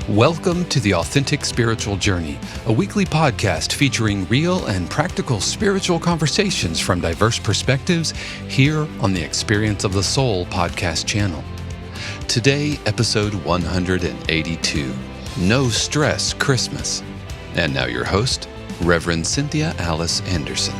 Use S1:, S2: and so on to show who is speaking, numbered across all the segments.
S1: Welcome to the Authentic Spiritual Journey, a weekly podcast featuring real and practical spiritual conversations from diverse perspectives here on the Experience of the Soul podcast channel. Today, episode 182, No Stress Christmas. And now your host, Reverend Cynthia Alice Anderson.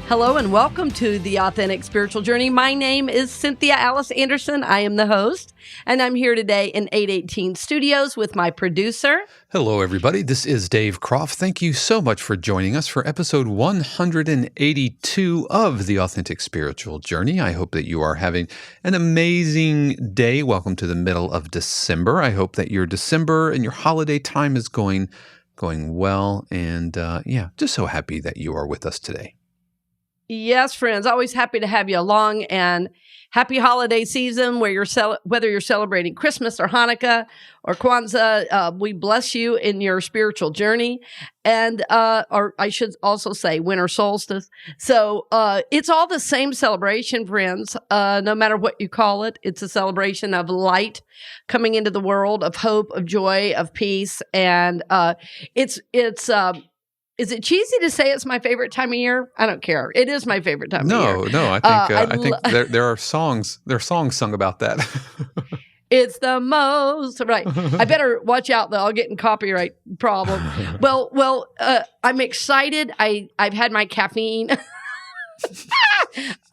S2: Hello and welcome to the Authentic Spiritual Journey. My name is Cynthia Alice Anderson. I am the host, and I'm here today in 818 Studios with my producer.
S1: Hello, everybody. This is Dave Croft. Thank you so much for joining us for episode 182 of the Authentic Spiritual Journey. I hope that you are having an amazing day. Welcome to the middle of December. I hope that your December and your holiday time is going well, and just so happy that you are with us today.
S2: Yes, friends, always happy to have you along, and happy holiday season whether you're celebrating Christmas or Hanukkah or Kwanzaa. We bless you in your spiritual journey, and or I should also say winter solstice. So it's all the same celebration, friends, no matter what you call it. It's a celebration of light coming into the world, of hope, of joy, of peace, and is it cheesy to say it's my favorite time of year? I don't care. It is my favorite time of year.
S1: No. I think there are songs sung about that.
S2: It's the most, right. I better watch out though. I'll get in copyright problem. Well, I'm excited. I've had my caffeine.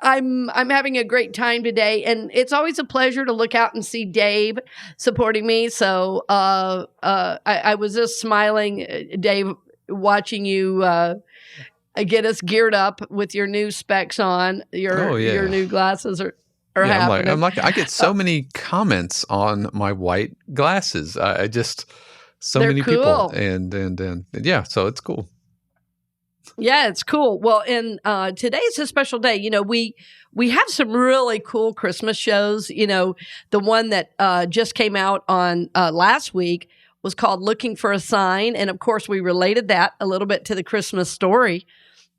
S2: I'm having a great time today, and it's always a pleasure to look out and see Dave supporting me. So I was just smiling, Dave, watching you get us geared up with your new specs on, your new glasses are happening.
S1: I get so many comments on my white glasses. They're many
S2: cool.
S1: People, and so it's cool.
S2: Yeah, it's cool. Well, and today's a special day. You know, we have some really cool Christmas shows. You know, the one that just came out on last week was called Looking for a Sign. And of course, we related that a little bit to the Christmas story,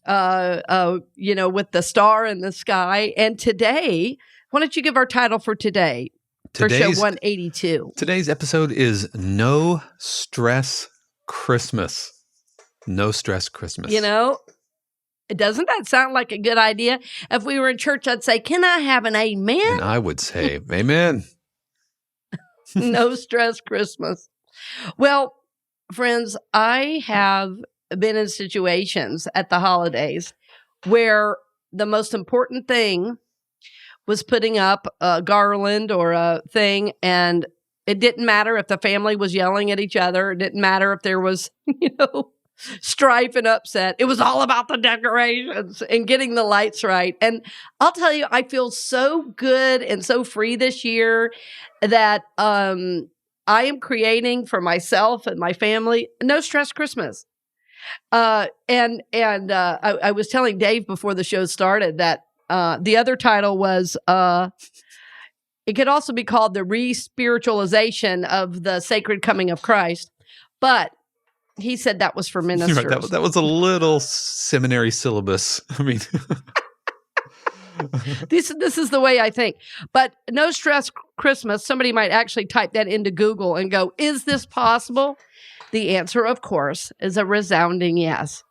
S2: with the star in the sky. And today, why don't you give our title for today? For show 182.
S1: Today's episode is No Stress Christmas. No Stress Christmas.
S2: You know, doesn't that sound like a good idea? If we were in church, I'd say, can I have an amen?
S1: And I would say, amen.
S2: No Stress Christmas. Well, friends, I have been in situations at the holidays where the most important thing was putting up a garland or a thing, and it didn't matter if the family was yelling at each other. It didn't matter if there was, strife and upset. It was all about the decorations and getting the lights right. And I'll tell you, I feel so good and so free this year that I am creating for myself and my family No Stress Christmas. I was telling Dave before the show started that the other title was, it could also be called the re-spiritualization of the sacred coming of Christ. But he said that was for ministers.
S1: Right, that was a little seminary syllabus. I mean...
S2: This is the way I think. But No Stress Christmas, somebody might actually type that into Google and go, is this possible? The answer, of course, is a resounding yes.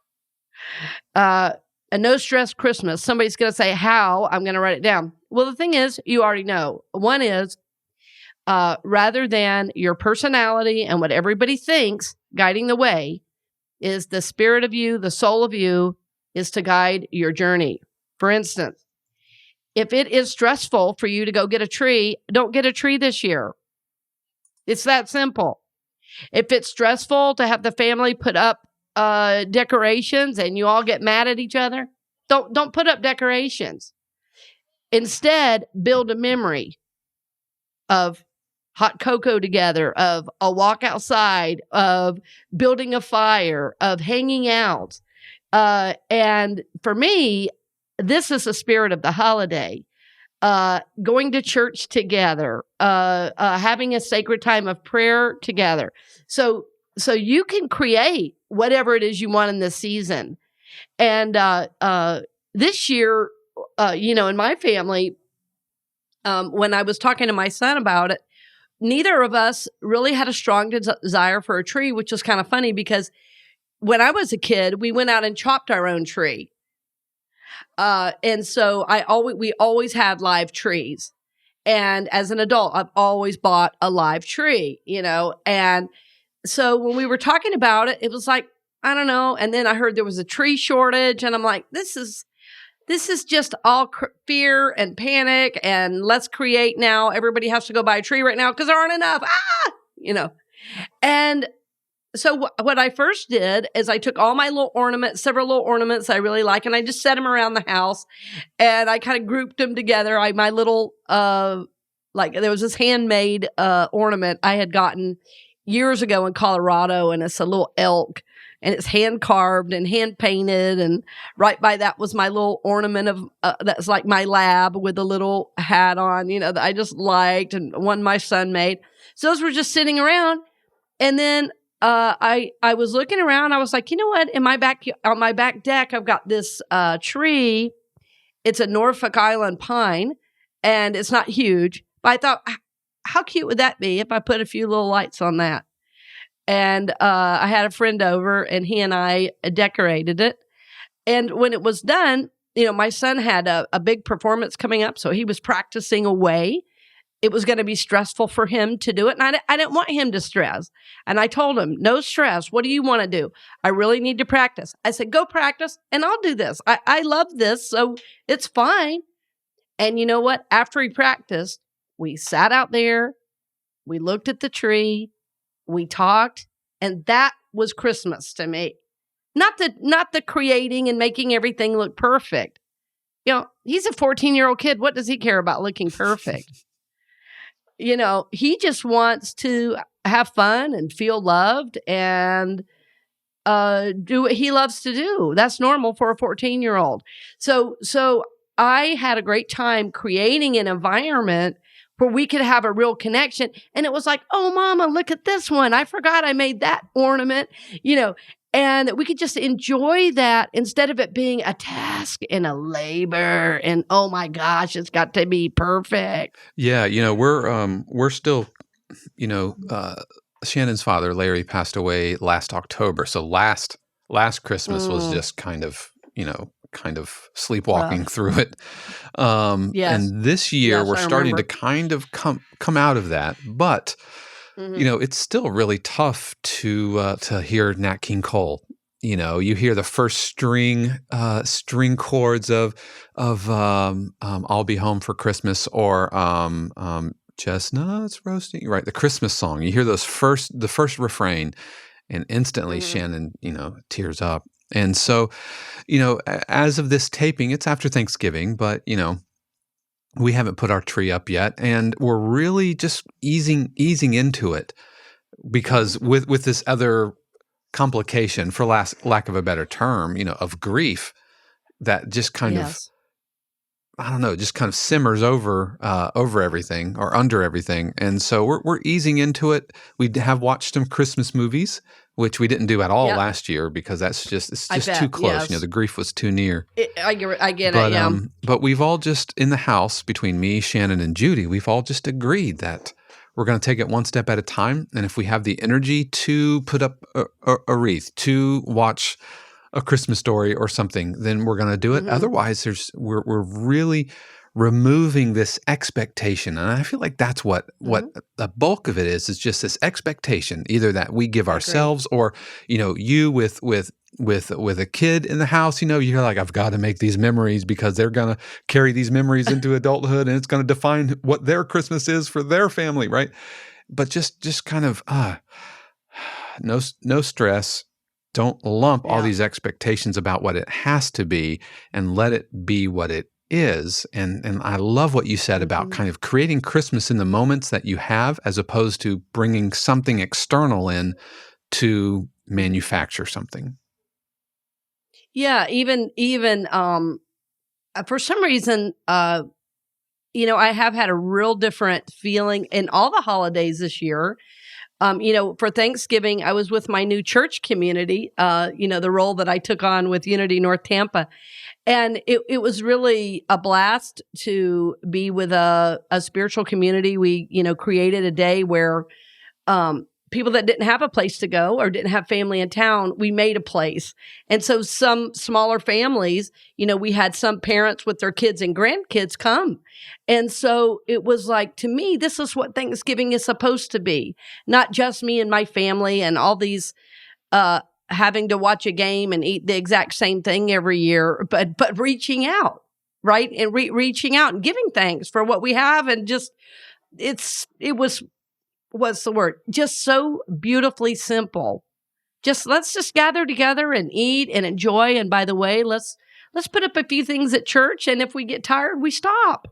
S2: A No Stress Christmas, somebody's going to say, how? I'm going to write it down. Well, the thing is, you already know. One is, rather than your personality and what everybody thinks guiding the way, is the spirit of you, the soul of you, is to guide your journey. For instance, if it is stressful for you to go get a tree, don't get a tree this year. It's that simple. If it's stressful to have the family put up decorations and you all get mad at each other, don't put up decorations. Instead, build a memory of hot cocoa together, of a walk outside, of building a fire, of hanging out. And for me, this is the spirit of the holiday. Going to church together, having a sacred time of prayer together. So you can create whatever it is you want in this season. And this year, in my family, when I was talking to my son about it, neither of us really had a strong desire for a tree, which was kind of funny because when I was a kid, we went out and chopped our own tree. And so we always had live trees. And as an adult, I've always bought a live tree, and so when we were talking about it, it was like, I don't know. And then I heard there was a tree shortage, and I'm like, this is just all fear and panic, and let's create now. Everybody has to go buy a tree right now because there aren't enough. And so what I first did is I took all my several little ornaments I really like, and I just set them around the house, and I kind of grouped them together. My little, there was this handmade ornament I had gotten years ago in Colorado, and it's a little elk, and it's hand carved and hand painted, and right by that was my little ornament of that's like my lab with a little hat on, that I just liked, and one my son made. So those were just sitting around, and then I was looking around. I was like, you know what? On my back deck, I've got this tree. It's a Norfolk Island pine, and it's not huge. But I thought, how cute would that be if I put a few little lights on that? And I had a friend over, and he and I decorated it. And when it was done, my son had a big performance coming up, so he was practicing away. It was going to be stressful for him to do it. And I didn't want him to stress. And I told him, no stress. What do you want to do? I really need to practice. I said, go practice and I'll do this. I love this. So it's fine. And you know what? After he practiced, we sat out there. We looked at the tree. We talked. And that was Christmas to me. Not the creating and making everything look perfect. He's a 14-year-old kid. What does he care about looking perfect? He just wants to have fun and feel loved and do what he loves to do. That's normal for a 14-year-old. So I had a great time creating an environment where we could have a real connection. And it was like, oh, Mama, look at this one. I forgot I made that ornament, and we could just enjoy that instead of it being a task and a labor and, oh my gosh, it's got to be perfect.
S1: Yeah. We're still, Shannon's father, Larry, passed away last October. So last Christmas was just kind of sleepwalking through it.
S2: Yes.
S1: And this year we're starting to kind of come out of that, but it's still really tough to hear Nat King Cole. You hear the first string chords of "I'll Be Home for Christmas" or "Chestnuts Roasting." Right, the Christmas song. You hear the first refrain, and instantly Shannon, tears up. And so, as of this taping, it's after Thanksgiving, but we haven't put our tree up yet, and we're really just easing into it because with this other complication, for lack of a better term, of grief that just kind of, I don't know, just kind of simmers over everything or under everything, and so we're easing into it. We have watched some Christmas movies, which we didn't do at all last year because it's just too close.
S2: Yes.
S1: The grief was too near.
S2: I get it. Yeah.
S1: But we've all just in the house between me, Shannon, and Judy, we've all just agreed that we're going to take it one step at a time. And if we have the energy to put up a wreath, to watch a Christmas Story or something, then we're going to do it. Otherwise, we're really removing this expectation. And I feel like that's what the bulk of it is just this expectation, either that we give ourselves or, you with a kid in the house, you're like, I've got to make these memories because they're going to carry these memories into adulthood and it's going to define what their Christmas is for their family. Right. But just kind of, no stress. Don't lump all these expectations about what it has to be and let it be what it is. And I love what you said about kind of creating Christmas in the moments that you have, as opposed to bringing something external in to manufacture something.
S2: Yeah. Even for some reason, I have had a real different feeling in all the holidays this year. For Thanksgiving, I was with my new church community, the role that I took on with Unity North Tampa. And it was really a blast to be with a spiritual community. We, created a day where people that didn't have a place to go or didn't have family in town, we made a place. And so some smaller families, we had some parents with their kids and grandkids come. And so it was like, to me, this is what Thanksgiving is supposed to be. Not just me and my family and all these having to watch a game and eat the exact same thing every year, but reaching out, right? And reaching out and giving thanks for what we have. And just, it was, what's the word? Just so beautifully simple. Let's just gather together and eat and enjoy. And by the way, let's put up a few things at church. And if we get tired, we stop.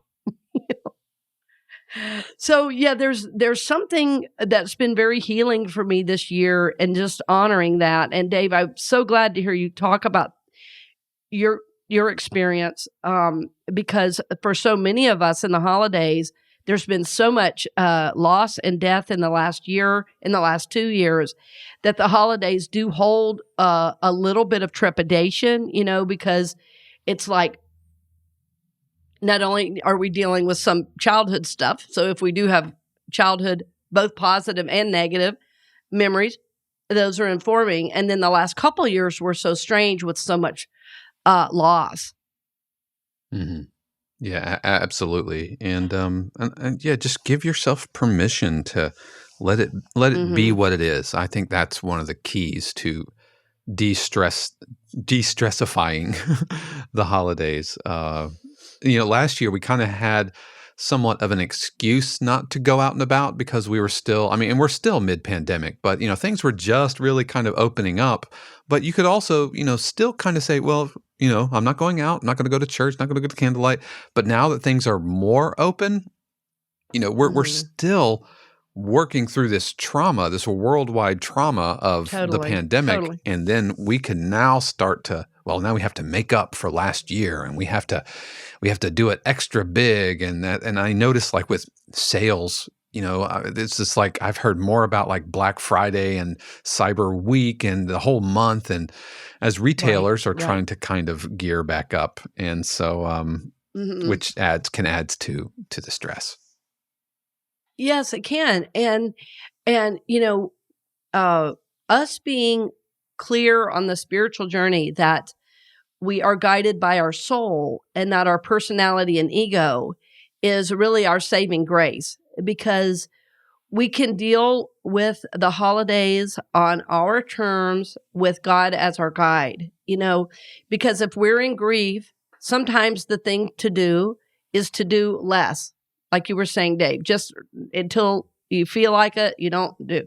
S2: So yeah, there's something that's been very healing for me this year, and just honoring that. And Dave, I'm so glad to hear you talk about your experience, because for so many of us in the holidays, there's been so much loss and death in the last 2 years, that the holidays do hold a little bit of trepidation, because it's like, not only are we dealing with some childhood stuff, so if we do have childhood, both positive and negative memories, those are informing. And then the last couple of years were so strange with so much loss.
S1: Mm-hmm. Yeah, absolutely. And yeah, just give yourself permission to let it be what it is. I think that's one of the keys to de-stressifying the holidays. Last year we kind of had somewhat of an excuse not to go out and about, because we were still, and we're still mid-pandemic, but, things were just really kind of opening up. But you could also, still kind of say, well, I'm not going out, I'm not going to go to church, not going to go to candlelight. But now that things are more open, we're still working through this trauma, this worldwide trauma of the pandemic. Totally. And then we can now start to, now we have to make up for last year, and we have to do it extra big. And I noticed, like, with sales, it's just like, I've heard more about like Black Friday and Cyber Week and the whole month. And as retailers are trying to kind of gear back up. And so, which can add to the stress.
S2: Yes, it can. And us being clear on the spiritual journey that we are guided by our soul and not our personality and ego is really our saving grace, because we can deal with the holidays on our terms with God as our guide, because if we're in grief, sometimes the thing to do is to do less. Like you were saying, Dave, just until you feel like it, you don't do.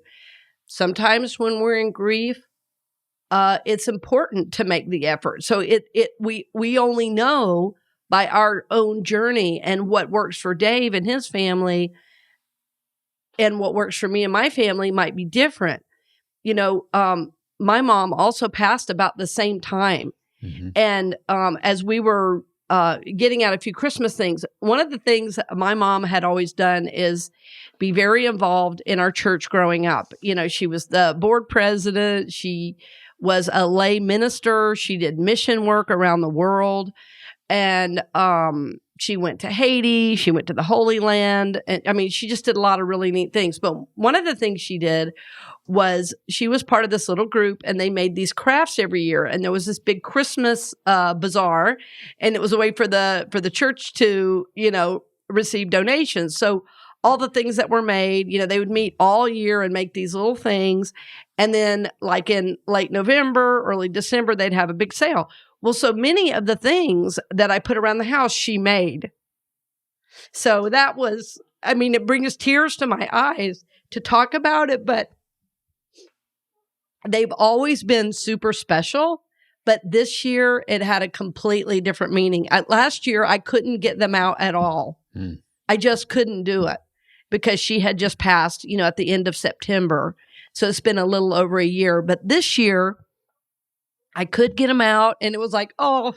S2: Sometimes when we're in grief, it's important to make the effort. So we only know by our own journey, and what works for Dave and his family and what works for me and my family might be different. My mom also passed about the same time. Mm-hmm. And as we were getting out a few Christmas things, one of the things my mom had always done is be very involved in our church growing up. She was the board president. She was a lay minister. She did mission work around the world. And she went to Haiti. She went to the Holy Land. And she just did a lot of really neat things. But one of the things she did was she was part of this little group, and they made these crafts every year. And there was this big Christmas bazaar, and it was a way for the church to, receive donations. So all the things that were made, they would meet all year and make these little things. And then like in late November, early December, they'd have a big sale. Well, so many of the things that I put around the house, she made. So that was, it brings tears to my eyes to talk about it, but they've always been super special. But this year, it had a completely different meaning. Last year, I couldn't get them out at all. I just couldn't do it because she had just passed, at the end of September. So it's been a little over a year. But this year, I could get them out, and it was like, oh.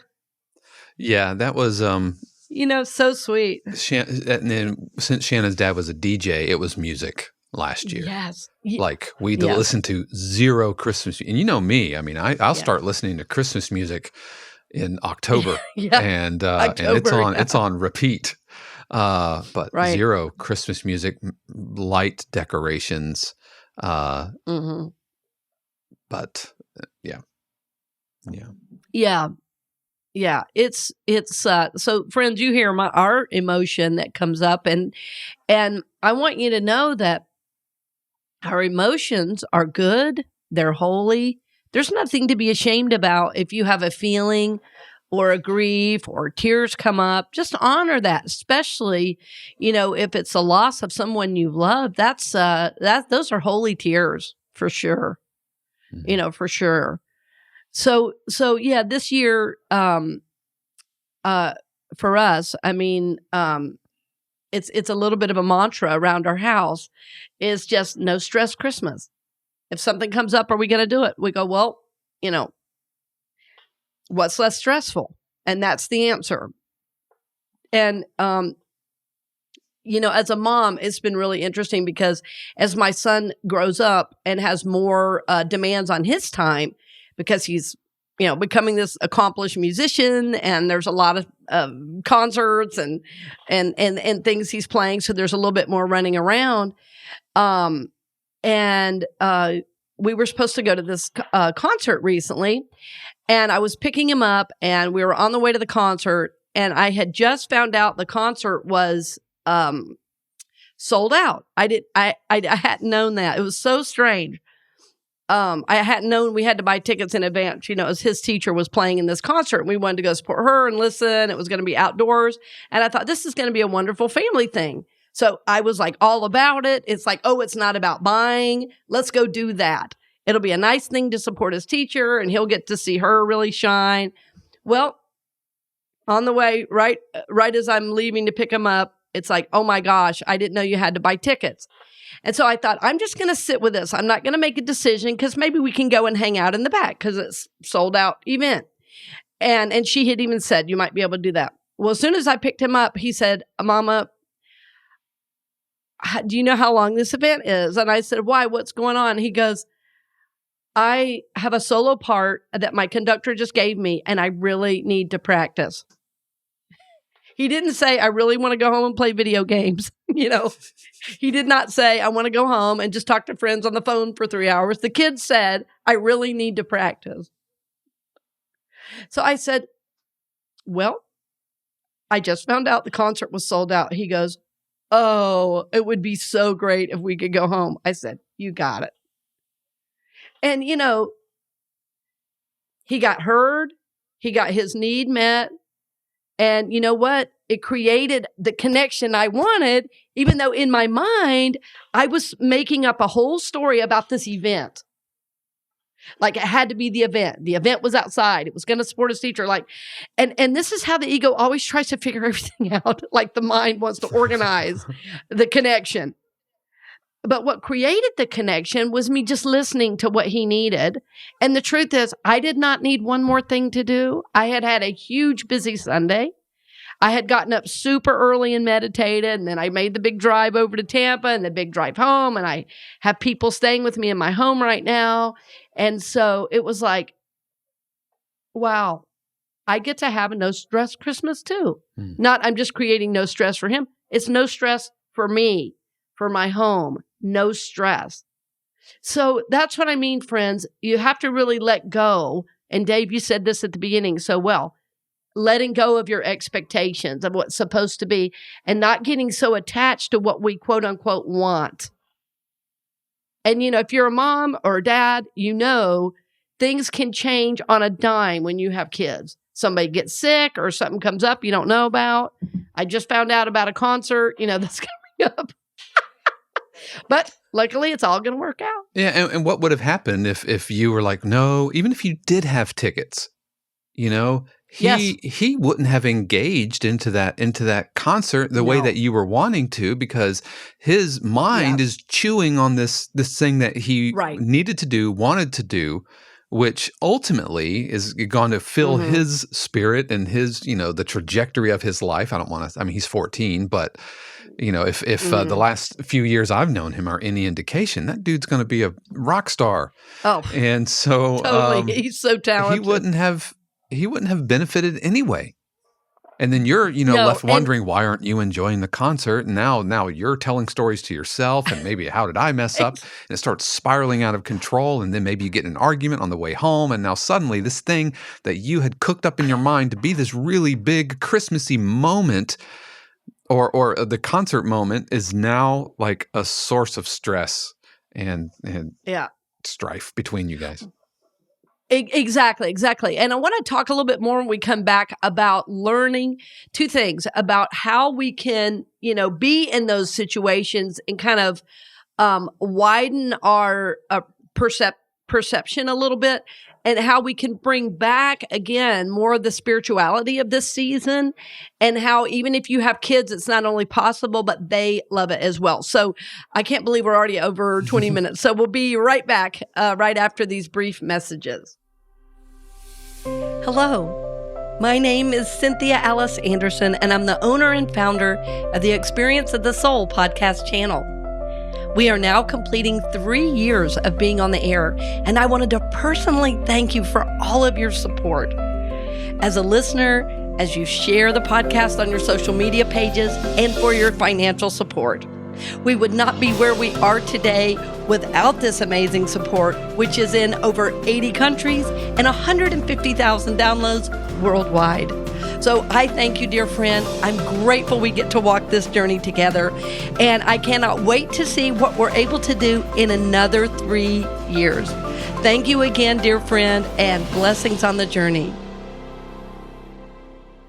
S1: Yeah, that was
S2: so sweet.
S1: And then since Shannon's dad was a DJ, it was music last year.
S2: Yes.
S1: Like we
S2: Yes.
S1: listened to zero Christmas. And you know me, I mean, I'll start listening to Christmas music in October and it's on repeat. But zero Christmas music, light decorations.
S2: Mm-hmm.
S1: But yeah.
S2: It's so friends, you hear our emotion that comes up, and I want you to know that our emotions are good. They're holy. There's nothing to be ashamed about. If you have a feeling or a grief or tears come up, just honor that, especially, if it's a loss of someone you love. Those are holy tears for sure.
S1: Mm-hmm.
S2: For sure. So yeah, this year, for us, I mean, it's a little bit of a mantra around our house, is just no stress Christmas. If something comes up, are we going to do it? We go, well, what's less stressful? And that's the answer. And, as a mom, it's been really interesting because as my son grows up and has more demands on his time, because he's, becoming this accomplished musician, and there's a lot of concerts and things he's playing. So there's a little bit more running around. And we were supposed to go to this concert recently, and I was picking him up, and we were on the way to the concert, and I had just found out the concert was sold out. I hadn't known that. It was so strange. I hadn't known we had to buy tickets in advance, as his teacher was playing in this concert. We wanted to go support her and listen. It was going to be outdoors. And I thought, this is going to be a wonderful family thing. So I was like all about it. It's like, oh, it's not about buying. Let's go do that. It'll be a nice thing to support his teacher, and he'll get to see her really shine. Well, on the way, right as I'm leaving to pick him up, it's like, oh my gosh, I didn't know you had to buy tickets. And so I thought, I'm just going to sit with this. I'm not going to make a decision, because maybe we can go and hang out in the back because it's sold out event. And she had even said, you might be able to do that. Well, as soon as I picked him up, he said, Mama, do you know how long this event is? And I said, why? What's going on? He goes, I have a solo part that my conductor just gave me, and I really need to practice. He didn't say, I really want to go home and play video games. He did not say, I want to go home and just talk to friends on the phone for 3 hours. The kid said, I really need to practice. So I said, well, I just found out the concert was sold out. He goes, oh, it would be so great if we could go home. I said, you got it. And, he got heard. He got his need met. And you know what? It created the connection I wanted, even though in my mind, I was making up a whole story about this event. Like, it had to be the event. The event was outside. It was going to support his teacher. And this is how the ego always tries to figure everything out. Like, the mind wants to organize the connection. But what created the connection was me just listening to what he needed. And the truth is, I did not need one more thing to do. I had had a huge busy Sunday. I had gotten up super early and meditated, and then I made the big drive over to Tampa and the big drive home, and I have people staying with me in my home right now. And so it was like, wow, I get to have a no stress Christmas too. Not I'm just creating no stress for him. It's no stress for me, for my home, no stress. So that's what I mean, friends. You have to really let go. And Dave, you said this at the beginning so well. Letting go of your expectations of what's supposed to be, and not getting so attached to what we quote unquote want. And, if you're a mom or a dad, things can change on a dime when you have kids. Somebody gets sick or something comes up you don't know about. I just found out about a concert, that's coming up. But luckily, it's all going to work out.
S1: Yeah. And what would have happened if you were like, no, even if you did have tickets, he wouldn't have engaged into that concert the way that you were wanting to, because his mind is chewing on this thing that he needed to do, wanted to do, which ultimately is going to fill his spirit and his, the trajectory of his life. He's 14, but if the last few years I've known him are any indication, that dude's going to be a rock star.
S2: Oh,
S1: and so
S2: totally. He's so talented.
S1: He wouldn't have benefited anyway. And then you're, left wondering, why aren't you enjoying the concert? And now you're telling stories to yourself, and maybe how did I mess up? And it starts spiraling out of control. And then maybe you get in an argument on the way home. And now suddenly this thing that you had cooked up in your mind to be this really big Christmassy moment, or the concert moment, is now like a source of stress and strife between you guys.
S2: Exactly. And I want to talk a little bit more when we come back about learning two things about how we can, be in those situations and kind of widen our perception a little bit, and how we can bring back again more of the spirituality of this season, and how even if you have kids, it's not only possible, but they love it as well. So I can't believe we're already over 20 minutes. So we'll be right back right after these brief messages. Hello, my name is Cynthia Alice Anderson, and I'm the owner and founder of the Experience of the Soul podcast channel. We are now completing 3 years of being on the air, and I wanted to personally thank you for all of your support. As a listener, as you share the podcast on your social media pages, and for your financial support. We would not be where we are today without this amazing support, which is in over 80 countries and 150,000 downloads worldwide. So I thank you, dear friend. I'm grateful we get to walk this journey together, and I cannot wait to see what we're able to do in another 3 years. Thank you again, dear friend, and blessings on the journey.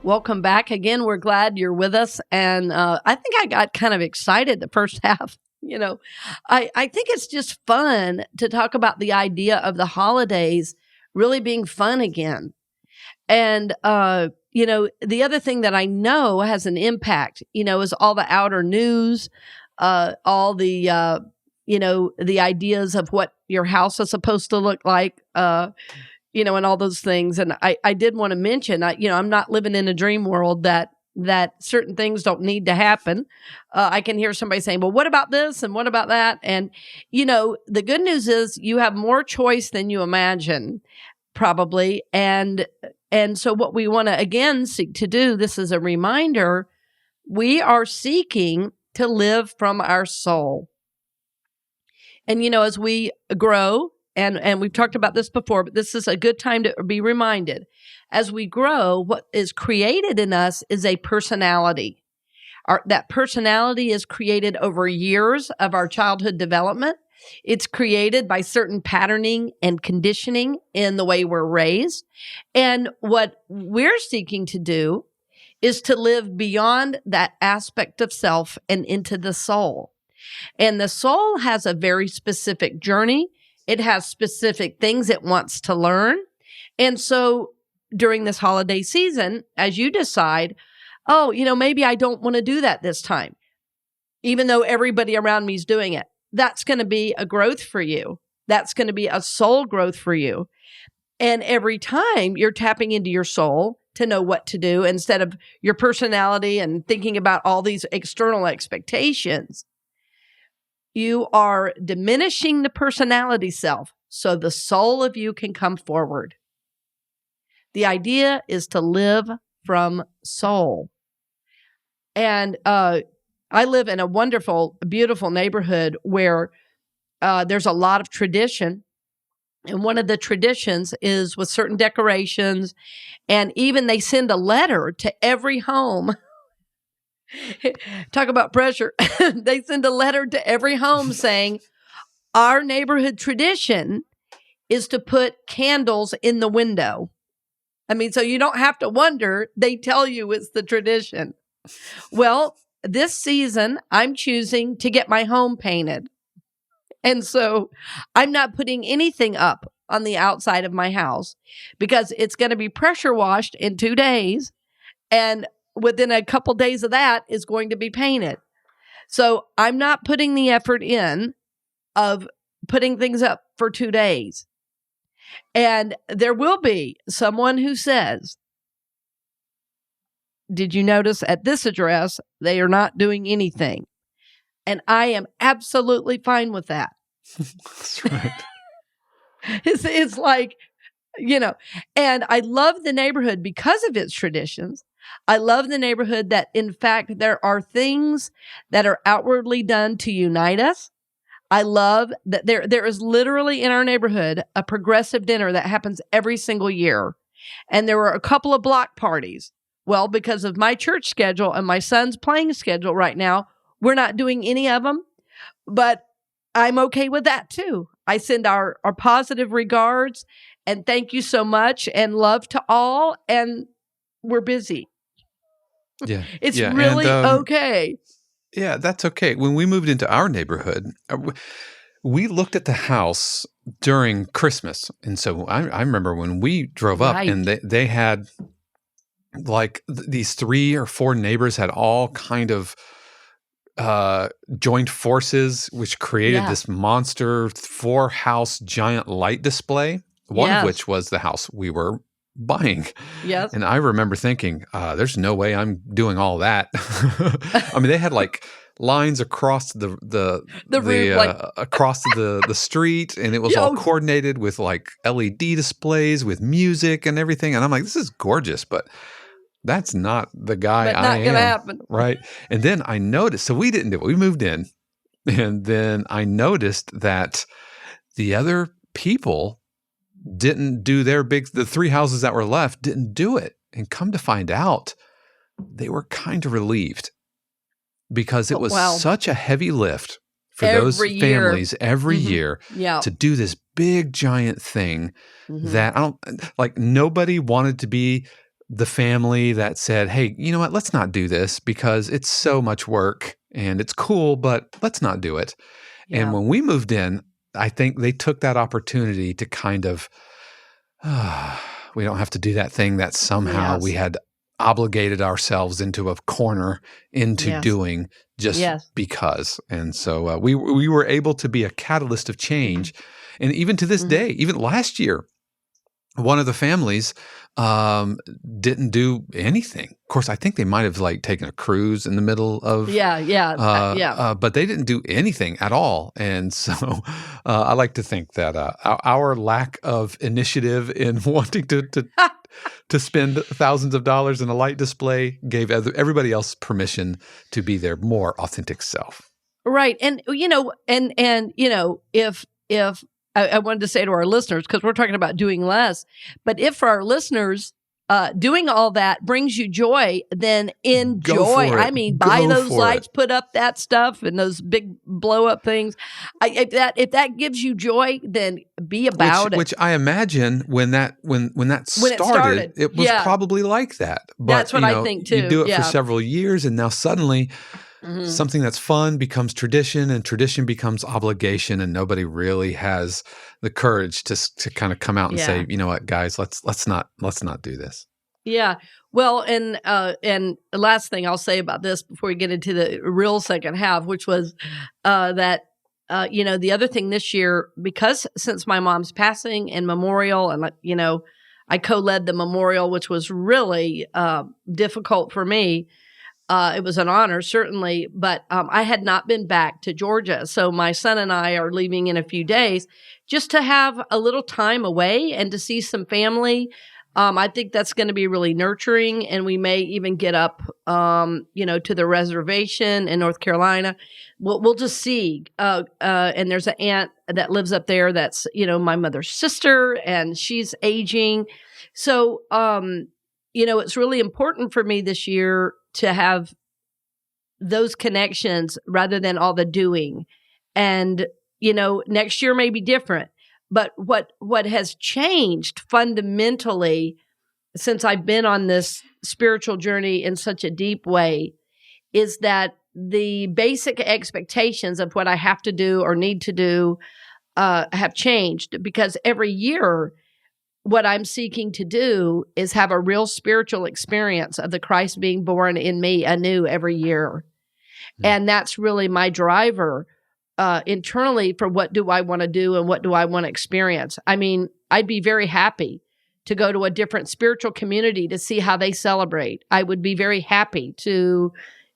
S2: Welcome back again. We're glad you're with us. And I think I got kind of excited the first half. I think it's just fun to talk about the idea of the holidays really being fun again. And, the other thing that I know has an impact, is all the outer news, all the, the ideas of what your house is supposed to look like, and all those things. And I did want to mention, I'm not living in a dream world that certain things don't need to happen. I can hear somebody saying, well, what about this? And what about that? And, the good news is you have more choice than you imagine, probably. And so what we want to, again, seek to do, this is a reminder, we are seeking to live from our soul. And, as we grow, and we've talked about this before, but this is a good time to be reminded. As we grow, what is created in us is a personality. That personality is created over years of our childhood development. It's created by certain patterning and conditioning in the way we're raised. And what we're seeking to do is to live beyond that aspect of self and into the soul. And the soul has a very specific journey. It has specific things it wants to learn. And so during this holiday season, as you decide, maybe I don't want to do that this time, even though everybody around me is doing it, that's going to be a growth for you. That's going to be a soul growth for you. And every time you're tapping into your soul to know what to do instead of your personality and thinking about all these external expectations, you are diminishing the personality self so the soul of you can come forward. The idea is to live from soul. And I live in a wonderful, beautiful neighborhood where there's a lot of tradition. And one of the traditions is with certain decorations, and even they send a letter to every home. Talk about pressure. They send a letter to every home saying, our neighborhood tradition is to put candles in the window. So you don't have to wonder. They tell you it's the tradition. Well, this season, I'm choosing to get my home painted. And so I'm not putting anything up on the outside of my house because it's going to be pressure washed in 2 days. And within a couple days of that is going to be painted. So I'm not putting the effort in of putting things up for 2 days. And there will be someone who says, did you notice at this address, they are not doing anything? And I am absolutely fine with that.
S1: That's right.
S2: It's like, and I love the neighborhood because of its traditions. I love the neighborhood that, in fact, there are things that are outwardly done to unite us. I love that there is literally in our neighborhood a progressive dinner that happens every single year. And there were a couple of block parties. Well, because of my church schedule and my son's playing schedule right now, we're not doing any of them. But I'm okay with that too. I send our positive regards and thank you so much and love to all. And we're busy.
S1: Yeah.
S2: It's
S1: yeah.
S2: really
S1: and,
S2: okay.
S1: Yeah, that's okay. When we moved into our neighborhood, we looked at the house during Christmas. And so I remember when we drove up
S2: Right.
S1: and they had like these 3 or 4 neighbors had all kind of joined forces, which created
S2: Yeah.
S1: this monster 4-house giant light display, one
S2: Yes.
S1: of which was the house we were buying.
S2: Yes.
S1: And I remember thinking, there's no way I'm doing all that. I mean, they had like lines across the
S2: roof,
S1: across the street, and it was all coordinated with like LED displays with music and everything. And I'm like, this is gorgeous, but that's not the guy
S2: But
S1: I
S2: not
S1: am.
S2: gonna happen.
S1: Right. And then I noticed, so we didn't do it. We moved in, and then I noticed that the other people didn't do the 3 houses that were left didn't do it. And come to find out, they were kind of relieved because it was such a heavy lift for those families every year to do this big giant thing that nobody wanted to be the family that said, hey, you know what, let's not do this because it's so much work and it's cool, but let's not do it. Yeah. And when we moved in, I think they took that opportunity to kind of, we don't have to do that thing that somehow we had obligated ourselves into a corner into doing just because. And so we were able to be a catalyst of change. And even to this day, even last year, one of the families didn't do anything. Of course, I think they might have like taken a cruise in the middle of but they didn't do anything at all. And so I like to think that our lack of initiative in wanting to spend thousands of dollars in a light display gave everybody else permission to be their more authentic self.
S2: Right, and if I wanted to say to our listeners, because we're talking about doing less, but if for our listeners, doing all that brings you joy, then enjoy. I mean, buy those lights, put up that stuff and those big blow up things. If that gives you joy, then be about it.
S1: Which I imagine when that started, it was probably like that. But,
S2: that's what I think too.
S1: You do it for several years, and now suddenly something that's fun becomes tradition, and tradition becomes obligation, and nobody really has the courage to kind of come out and say, you know what, guys, let's not do this. Yeah.
S2: Well, and the last thing I'll say about this before we get into the real second half, which was that the other thing this year, because since my mom's passing and memorial, and I co-led the memorial, which was really difficult for me. It was an honor, certainly, but I had not been back to Georgia. So my son and I are leaving in a few days just to have a little time away and to see some family. I think that's going to be really nurturing, and we may even get up, to the reservation in North Carolina. We'll just see. And there's an aunt that lives up there that's, my mother's sister, and she's aging. So, it's really important for me this year to have those connections rather than all the doing. And, next year may be different. But what has changed fundamentally since I've been on this spiritual journey in such a deep way is that the basic expectations of what I have to do or need to do have changed, because every year what I'm seeking to do is have a real spiritual experience of the Christ being born in me anew every year. Mm-hmm. And that's really my driver internally for what do I want to do and what do I want to experience. I mean, I'd be very happy to go to a different spiritual community to see how they celebrate. I would be very happy to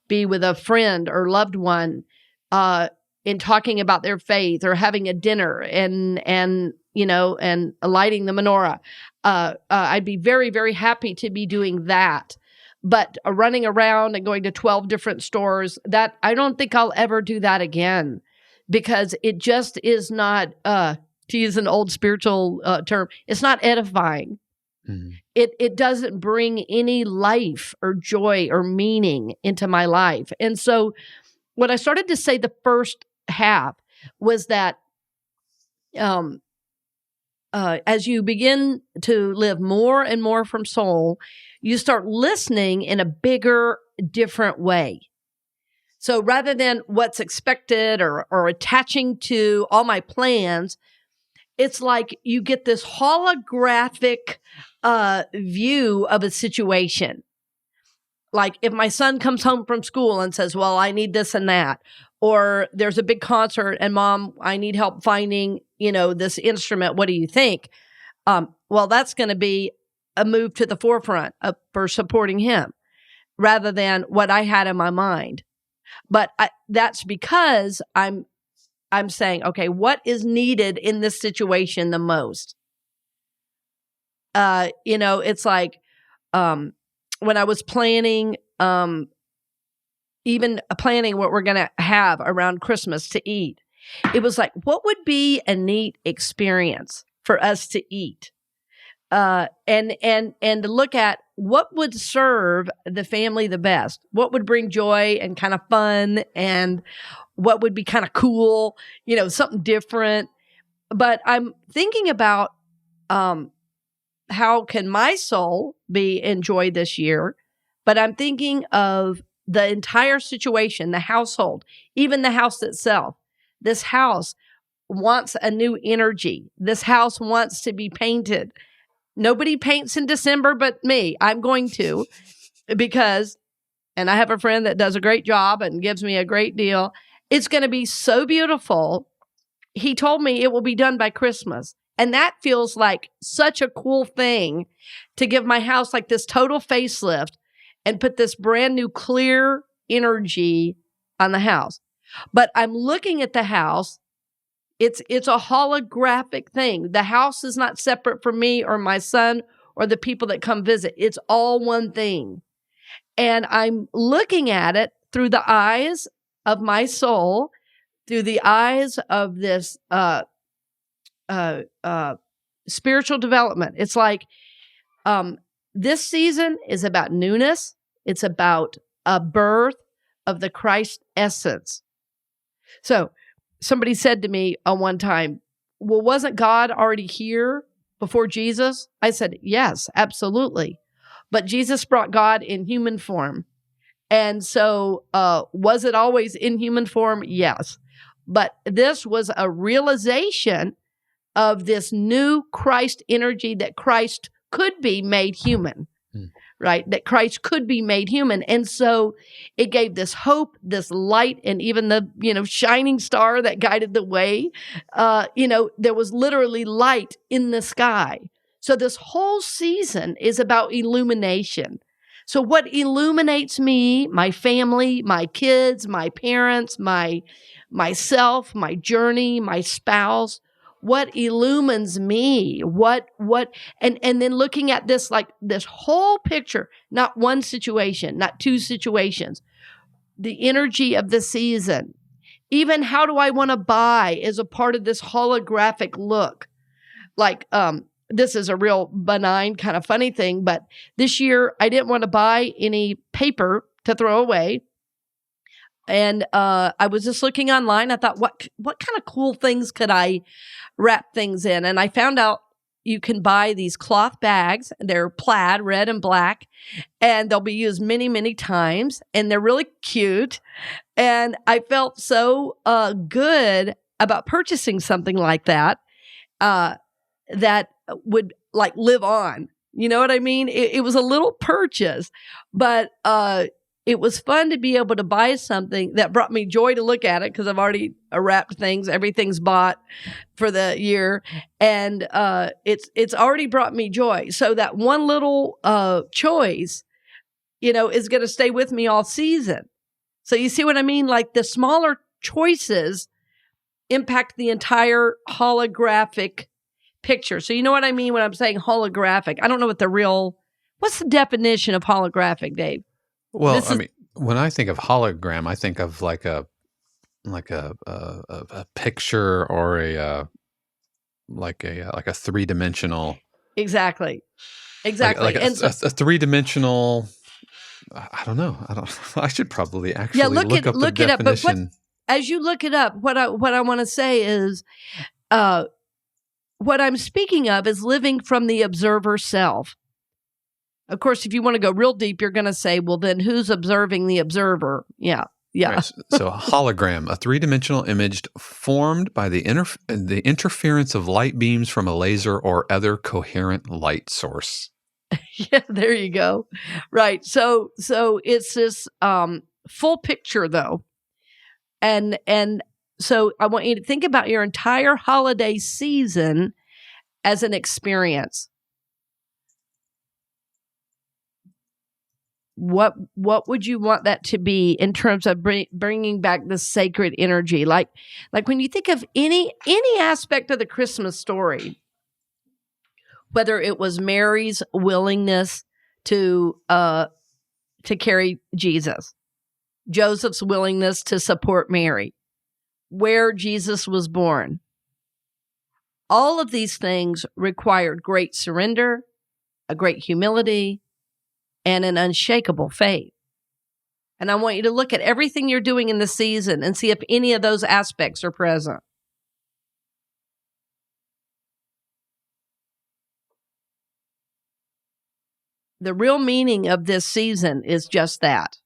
S2: be with a friend or loved one in talking about their faith or having a dinner and lighting the menorah. I'd be very, very happy to be doing that. But running around and going to 12 different stores, that I don't think I'll ever do that again, because it just is not, to use an old spiritual term, it's not edifying. Mm-hmm. It doesn't bring any life or joy or meaning into my life. And so what I started to say the first half was that as you begin to live more and more from soul, you start listening in a bigger, different way. So rather than what's expected or attaching to all my plans, it's like you get this holographic view of a situation. Like if my son comes home from school and says, well, I need this and that, or there's a big concert and Mom, I need help finding, this instrument. What do you think? Well, that's going to be a move to the forefront for supporting him rather than what I had in my mind. But that's because I'm saying, okay, what is needed in this situation the most? It's like when I was planning, even planning what we're going to have around Christmas to eat, it was like, what would be a neat experience for us to eat? And to look at what would serve the family the best, what would bring joy and kind of fun, and what would be kind of cool, something different. But I'm thinking about how can my soul be enjoyed this year? But I'm thinking of the entire situation, the household, even the house itself. This house wants a new energy. This house wants to be painted. Nobody paints in December but me. I'm going to, and I have a friend that does a great job and gives me a great deal. It's going to be so beautiful. He told me it will be done by Christmas. And that feels like such a cool thing to give my house like this total facelift and put this brand new clear energy on the house. But I'm looking at the house. It's a holographic thing. The house is not separate from me or my son or the people that come visit. It's all one thing. And I'm looking at it through the eyes of my soul, through the eyes of this spiritual development. It's like this season is about newness. It's about a birth of the Christ essence. So somebody said to me one time, well, wasn't God already here before Jesus? I said, yes, absolutely. But Jesus brought God in human form. And so was it always in human form? Yes. But this was a realization of this new Christ energy that Christ could be made human, right? That Christ could be made human. And so it gave this hope, this light, and even the, shining star that guided the way. There was literally light in the sky. So this whole season is about illumination. So what illuminates me, my family, my kids, my parents, myself, my journey, my spouse, what illumines me, and then looking at this, like this whole picture, not one situation, not two situations, the energy of the season, even how do I want to buy is a part of this holographic look. Like, this is a real benign kind of funny thing, but this year I didn't want to buy any paper to throw away. And I was just looking online. I thought, what kind of cool things could I wrap things in? And I found out you can buy these cloth bags. They're plaid, red and black, and they'll be used many, many times. And they're really cute. And I felt so good about purchasing something like that, that would like live on. You know what I mean? It was a little purchase, but it was fun to be able to buy something that brought me joy to look at it because I've already wrapped things. Everything's bought for the year. And it's already brought me joy. So that one little choice, is going to stay with me all season. So you see what I mean? Like the smaller choices impact the entire holographic picture. So you know what I mean when I'm saying holographic? I don't know what's the definition of holographic, Dave?
S1: Well, when I think of hologram, I think of like a picture or a 3-dimensional.
S2: Exactly.
S1: Like a 3-dimensional. I don't know. I should probably actually look up the definition.
S2: As you look it up, what I want to say is, what I'm speaking of is living from the observer self. Of course, if you want to go real deep, you're going to say, well, then who's observing the observer? Yeah.
S1: Right. So a hologram, a 3-dimensional image formed by the interference of light beams from a laser or other coherent light source.
S2: Yeah, there you go. Right. So it's this full picture, though. And so I want you to think about your entire holiday season as an experience. What would you want that to be in terms of bringing back the sacred energy? Like when you think of any aspect of the Christmas story, whether it was Mary's willingness to carry Jesus, Joseph's willingness to support Mary, where Jesus was born, all of these things required great surrender, a great humility, and an unshakable faith. And I want you to look at everything you're doing in the season and see if any of those aspects are present. The real meaning of this season is just that.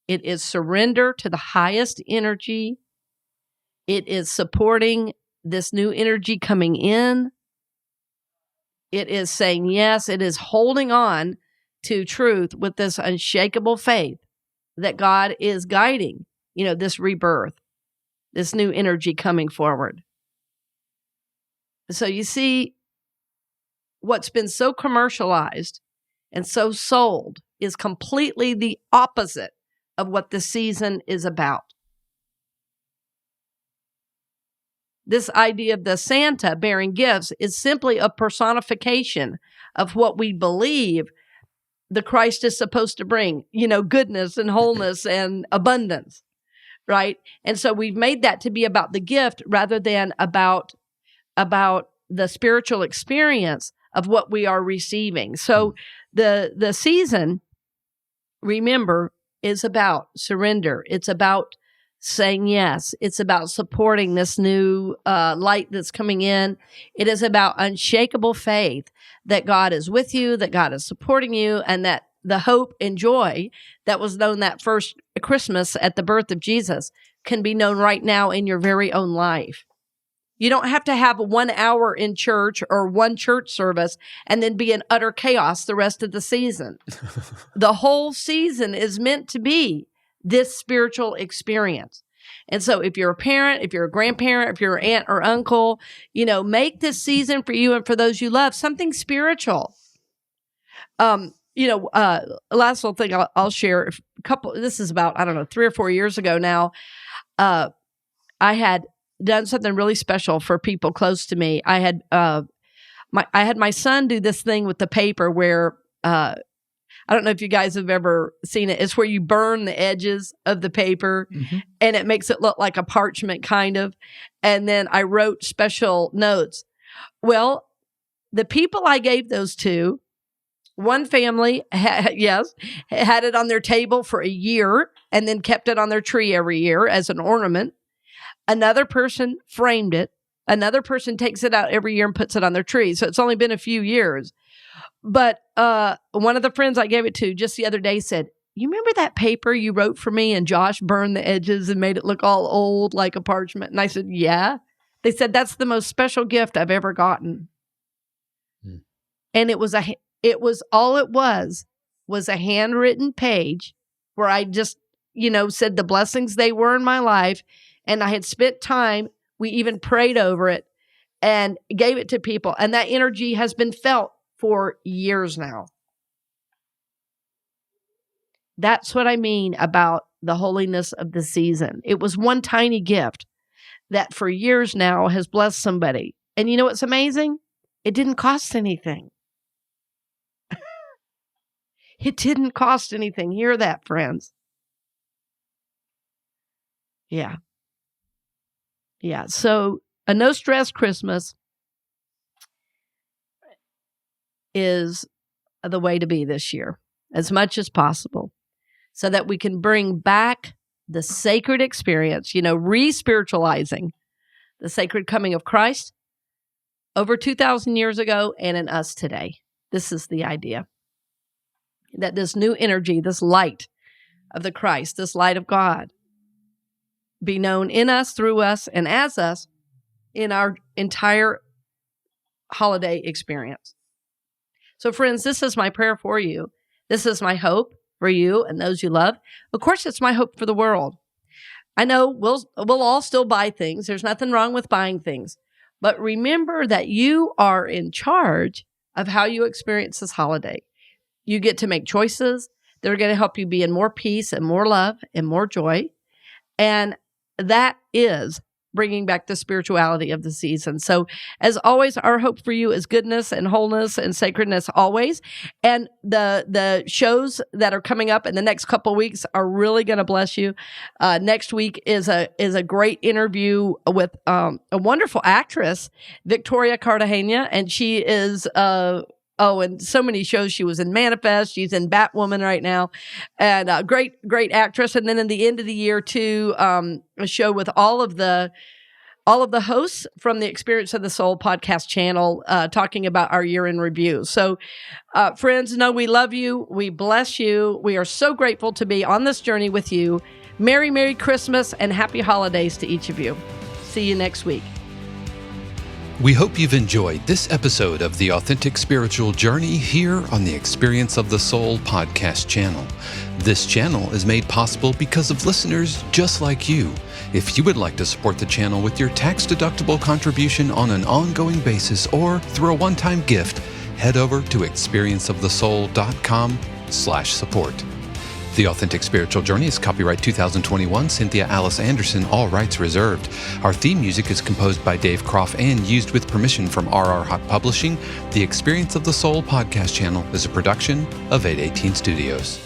S2: It is surrender to the highest energy. It is supporting this new energy coming in. It is saying yes. It is holding on to truth with this unshakable faith that God is guiding, this rebirth, this new energy coming forward. So you see, what's been so commercialized and so sold is completely the opposite of what the season is about. This idea of the Santa bearing gifts is simply a personification of what we believe the Christ is supposed to bring, goodness and wholeness and abundance, right? And so we've made that to be about the gift rather than about the spiritual experience of what we are receiving. So the season, remember, is about surrender. It's about saying yes. It's about supporting this new light that's coming in. It is about unshakable faith that God is with you, that God is supporting you, and that the hope and joy that was known that first Christmas at the birth of Jesus can be known right now in your very own life. You don't have to have 1 hour in church or one church service and then be in utter chaos the rest of the season. The whole season is meant to be this spiritual experience. And so if you're a parent, if you're a grandparent, if you're an aunt or uncle, make this season for you and for those you love something spiritual. Last little thing I'll share. This is about, 3 or 4 years ago now. I had done something really special for people close to me. I had my son do this thing with the paper where, I don't know if you guys have ever seen it. It's where you burn the edges of the paper and it makes it look like a parchment kind of. And then I wrote special notes. Well, the people I gave those to, one family, had it on their table for a year and then kept it on their tree every year as an ornament. Another person framed it. Another person takes it out every year and puts it on their tree. So it's only been a few years. But one of the friends I gave it to just the other day said, you remember that paper you wrote for me and Josh burned the edges and made it look all old like a parchment? And I said, yeah. They said, that's the most special gift I've ever gotten. And it was a handwritten page where I just, said the blessings they were in my life. And I had spent time. We even prayed over it and gave it to people. And that energy has been felt for years now. That's what I mean about the holiness of the season. It was one tiny gift that for years now has blessed somebody. And you know what's amazing? It didn't cost anything. It didn't cost anything. Hear that, friends? Yeah. Yeah. So a no stress Christmas is the way to be this year, as much as possible, so that we can bring back the sacred experience, re-spiritualizing the sacred coming of Christ over 2,000 years ago and in us today. This is the idea. That this new energy, this light of the Christ, this light of God, be known in us, through us, and as us in our entire holiday experience. So friends, this is my prayer for you. This is my hope for you and those you love. Of course, it's my hope for the world. I know we'll all still buy things. There's nothing wrong with buying things. But remember that you are in charge of how you experience this holiday. You get to make choices that are going to help you be in more peace and more love and more joy. And that is bringing back the spirituality of the season. So as always, our hope for you is goodness and wholeness and sacredness always. And the shows that are coming up in the next couple of weeks are really going to bless you. Next week is a great interview with a wonderful actress, Victoria Cartagena, and she is and so many shows. She was in Manifest. She's in Batwoman right now, and great actress. And then in the end of the year, too, a show with all of the hosts from the Experience of the Soul podcast channel, talking about our year in review. So, friends, know we love you. We bless you. We are so grateful to be on this journey with you. Merry Christmas and happy holidays to each of you. See you next week.
S1: We hope you've enjoyed this episode of the Authentic Spiritual Journey here on the Experience of the Soul podcast channel. This channel is made possible because of listeners just like you. If you would like to support the channel with your tax-deductible contribution on an ongoing basis or through a one-time gift, head over to experienceofthesoul.com/support. The Authentic Spiritual Journey is copyright 2021, Cynthia Alice Anderson, all rights reserved. Our theme music is composed by Dave Croft and used with permission from RR Hot Publishing. The Experience of the Soul podcast channel is a production of 818 Studios.